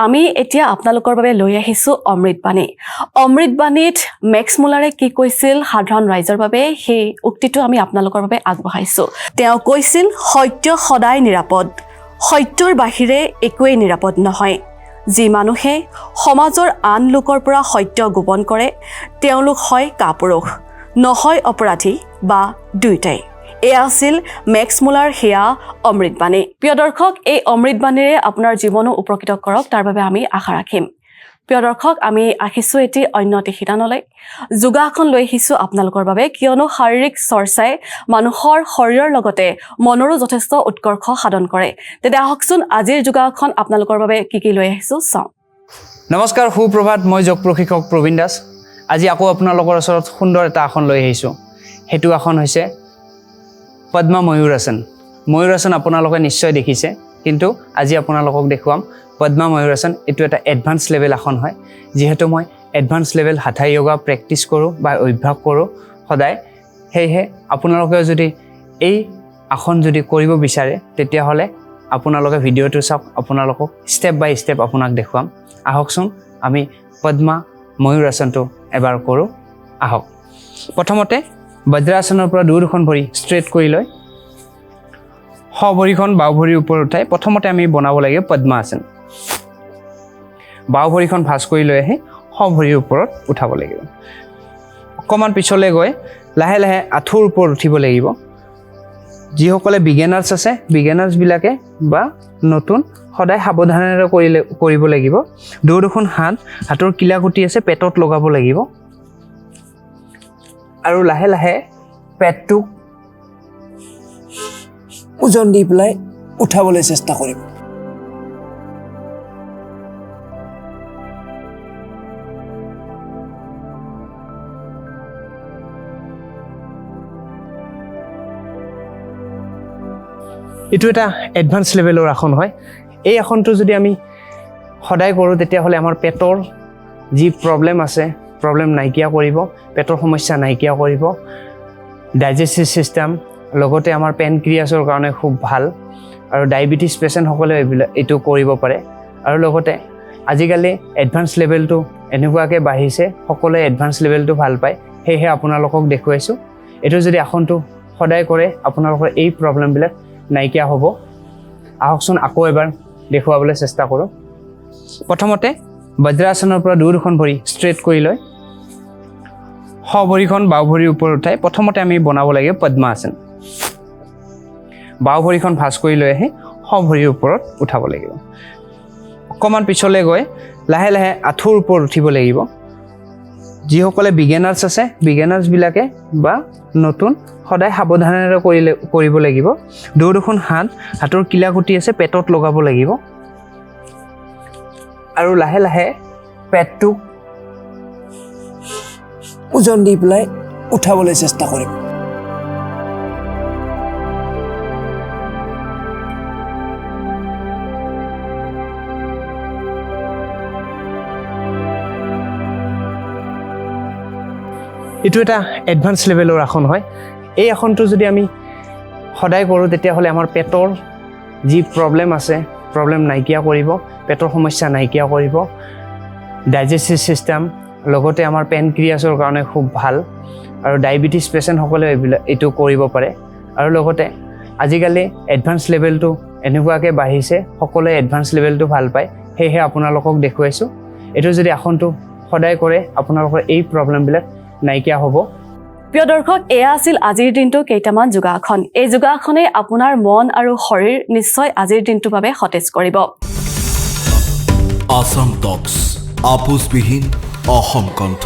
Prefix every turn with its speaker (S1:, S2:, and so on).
S1: আমি এতিয়া আপোনালোকৰ বাবে লৈ আহিছো অমৃতবাণী। অমৃতবাণীত মেক্স মুলাৰে কি কৈছিল সাধাৰণ ৰাইজৰ বাবে সেই উক্তিটো আমি আপোনালোকৰ বাবে আগবঢ়াইছো। তেওঁ কৈছিল সত্য সদায় নিৰাপদ, সত্যৰ বাহিৰে একোৱেই নিৰাপদ নহয়। যি মানুহে সমাজৰ আন লোকৰ পৰা সত্য গোপন কৰে তেওঁলোক হয় কাপুৰুষ, নহয় অপৰাধী বা দুয়োটাই। এয়া আছিল মেক্স মুলাৰ সেয়া অমৃতবাণী। প্ৰিয় দৰ্শক, এই অমৃতবাণীৰে আপোনাৰ জীৱনো উপকৃত কৰক তাৰ বাবে আমি আশা ৰাখিম। প্ৰিয় দৰ্শক, আমি আহিছোঁ এটি অন্য এটি শিতানলৈ। যোগাসন লৈ আহিছোঁ আপোনালোকৰ বাবে, কিয়নো শাৰীৰিক চৰ্চাই মানুহৰ শৰীৰৰ লগতে মনৰো যথেষ্ট উৎকৰ্ষ সাধন কৰে। তেতিয়া আহকচোন আজিৰ যোগাসন আপোনালোকৰ বাবে কি লৈ আহিছোঁ চাওঁ।
S2: নমস্কাৰ, সুপ্ৰভাত। মই যোগ প্ৰশিক্ষক প্ৰবীণ দাস। আজি আকৌ আপোনালোকৰ ওচৰত সুন্দৰ এটা আসন লৈ আহিছোঁ। সেইটো আসন হৈছে পদ্মা ময়ূৰাসন। ময়ূৰাসন আপোনালোকে নিশ্চয় দেখিছে, কিন্তু আজি আপোনালোকক দেখুৱাম পদ্মা ময়ূৰাসন। এইটো এটা এডভান্স লেভেল আসন হয়। যিহেতু মই এডভান্স লেভেল হাঠা য়োগা প্ৰেক্টিছ কৰোঁ বা অভ্যাস কৰোঁ সদায়, সেয়েহে আপোনালোকে যদি এই আসন যদি কৰিব বিচাৰে তেতিয়াহ'লে আপোনালোকে ভিডিঅ'টো চাওক। আপোনালোকক ষ্টেপ বাই ষ্টেপ আপোনাক দেখুৱাম। আহকচোন আমি পদ্মা ময়ূৰাসনটো এবাৰ কৰোঁ। আহক। প্ৰথমতে বজ্ৰাসনৰ পৰা দুখন ভৰি ষ্ট্ৰেইট কৰি লৈ স ভৰিখন বাওঁ ভৰিৰ ওপৰত উঠাই প্ৰথমতে আমি বনাব লাগে পদ্মাসন। বাওঁ ভৰিখন ভাঁজ কৰি লৈ আহি স ভৰিৰ ওপৰত উঠাব লাগিব। অকণমান পিছলৈ গৈ লাহে লাহে আঁঠুৰ ওপৰত উঠিব লাগিব। যিসকলে বিগিনাৰ্ছ আছে, বিগিনাৰ্ছবিলাকে বা নতুন সদায় সাৱধানেৰে কৰিব লাগিব। দুখন হাতৰ কিলাকুটি আছে পেটত লগাব লাগিব আৰু লাহে লাহে পেটটোক ওজন দি পেলাই উঠাবলৈ চেষ্টা কৰিব। এইটো এটা এডভান্স লেভেলৰ আসন হয়। এই আসনটো যদি আমি সদায় কৰোঁ তেতিয়াহ'লে আমাৰ পেটৰ যি প্ৰব্লেম আছে, প্ৰব্লেম নাইকিয়া কৰিব, পেটৰ সমস্যা নাইকিয়া কৰিব। ডাইজেষ্টিভ ছিষ্টেম লগতে আমাৰ পেনক্ৰিয়াছৰ কাৰণে খুব ভাল, আৰু ডায়েবেটিছ পেচেণ্টসকলে এইটো কৰিব পাৰে। আৰু লগতে আজিকালি এডভান্স লেভেলটো এনেকুৱাকৈ বাঢ়িছে, সকলোৱে এডভান্স লেভেলটো ভাল পায়। সেয়েহে আপোনালোকক দেখুৱাইছোঁ। এইটো যদি আসনটো সদায় কৰে আপোনালোকৰ এই প্ৰব্লেমবিলাক নাইকিয়া হ'ব। আহকচোন আকৌ এবাৰ দেখুৱাবলৈ চেষ্টা কৰোঁ। প্ৰথমতে বজ্ৰাসনৰ পৰা দুখন ভৰি ষ্ট্ৰেইট কৰি লৈ স ভৰিখন বাওঁ ভৰিৰ ওপৰত উঠাই প্ৰথমতে আমি বনাব লাগে পদ্মাসন। বাওঁ ভৰিখন ভাঁজ কৰি লৈ আহি স ভৰিৰ ওপৰত উঠাব লাগিব। অকণমান পিছলৈ গৈ লাহে লাহে আঁঠুৰ ওপৰত উঠিব লাগিব। যিসকলে বিগিনাৰ্ছ আছে, বিগিনাৰ্ছবিলাকে বা নতুন সদায় সাৱধানেৰে কৰিব লাগিব। দুখন হাতৰ কিলাকুটি আছে পেটত লগাব লাগিব আৰু লাহে লাহে পেটটোক ওজন দি পেলাই উঠাবলৈ চেষ্টা কৰিব। এইটো এটা এডভান্স লেভেলৰ আসন হয়। এই আসনটো যদি আমি সদায় কৰোঁ তেতিয়াহ'লে আমাৰ পেটৰ যি প্ৰব্লেম আছে, প্ৰব্লেম নাইকিয়া কৰিব, পেটৰ সমস্যা নাইকিয়া কৰিব। ডাইজেষ্টিভ ছিষ্টেম লগতে আমাৰ পেনক্ৰিয়াছৰ কাৰণে খুব ভাল, আৰু ডায়েবেটিছ পেচেণ্টসকলে এইটো কৰিব পাৰে। আৰু লগতে আজিকালি এডভান্স লেভেলটো এনেকুৱাকৈ বাঢ়িছে, সকলোৱে এডভান্স লেভেলটো ভাল পায়। সেয়েহে আপোনালোকক দেখুৱাইছোঁ। এইটো যদি আসনটো সদায় কৰে আপোনালোকৰ এই প্ৰব্লেমবিলাক নাইকিয়া হ'ব।
S1: প্ৰিয় দৰ্শক, এয়া আছিল আজিৰ দিনটো কেইটামান যোগাসন। এই যোগাসনে আপোনাৰ মন আৰু শৰীৰ নিশ্চয় আজিৰ দিনটোৰ বাবে সতেজ কৰিব।
S3: আসাম টক্স, আপোচবিহীন অসম কণ্ঠ।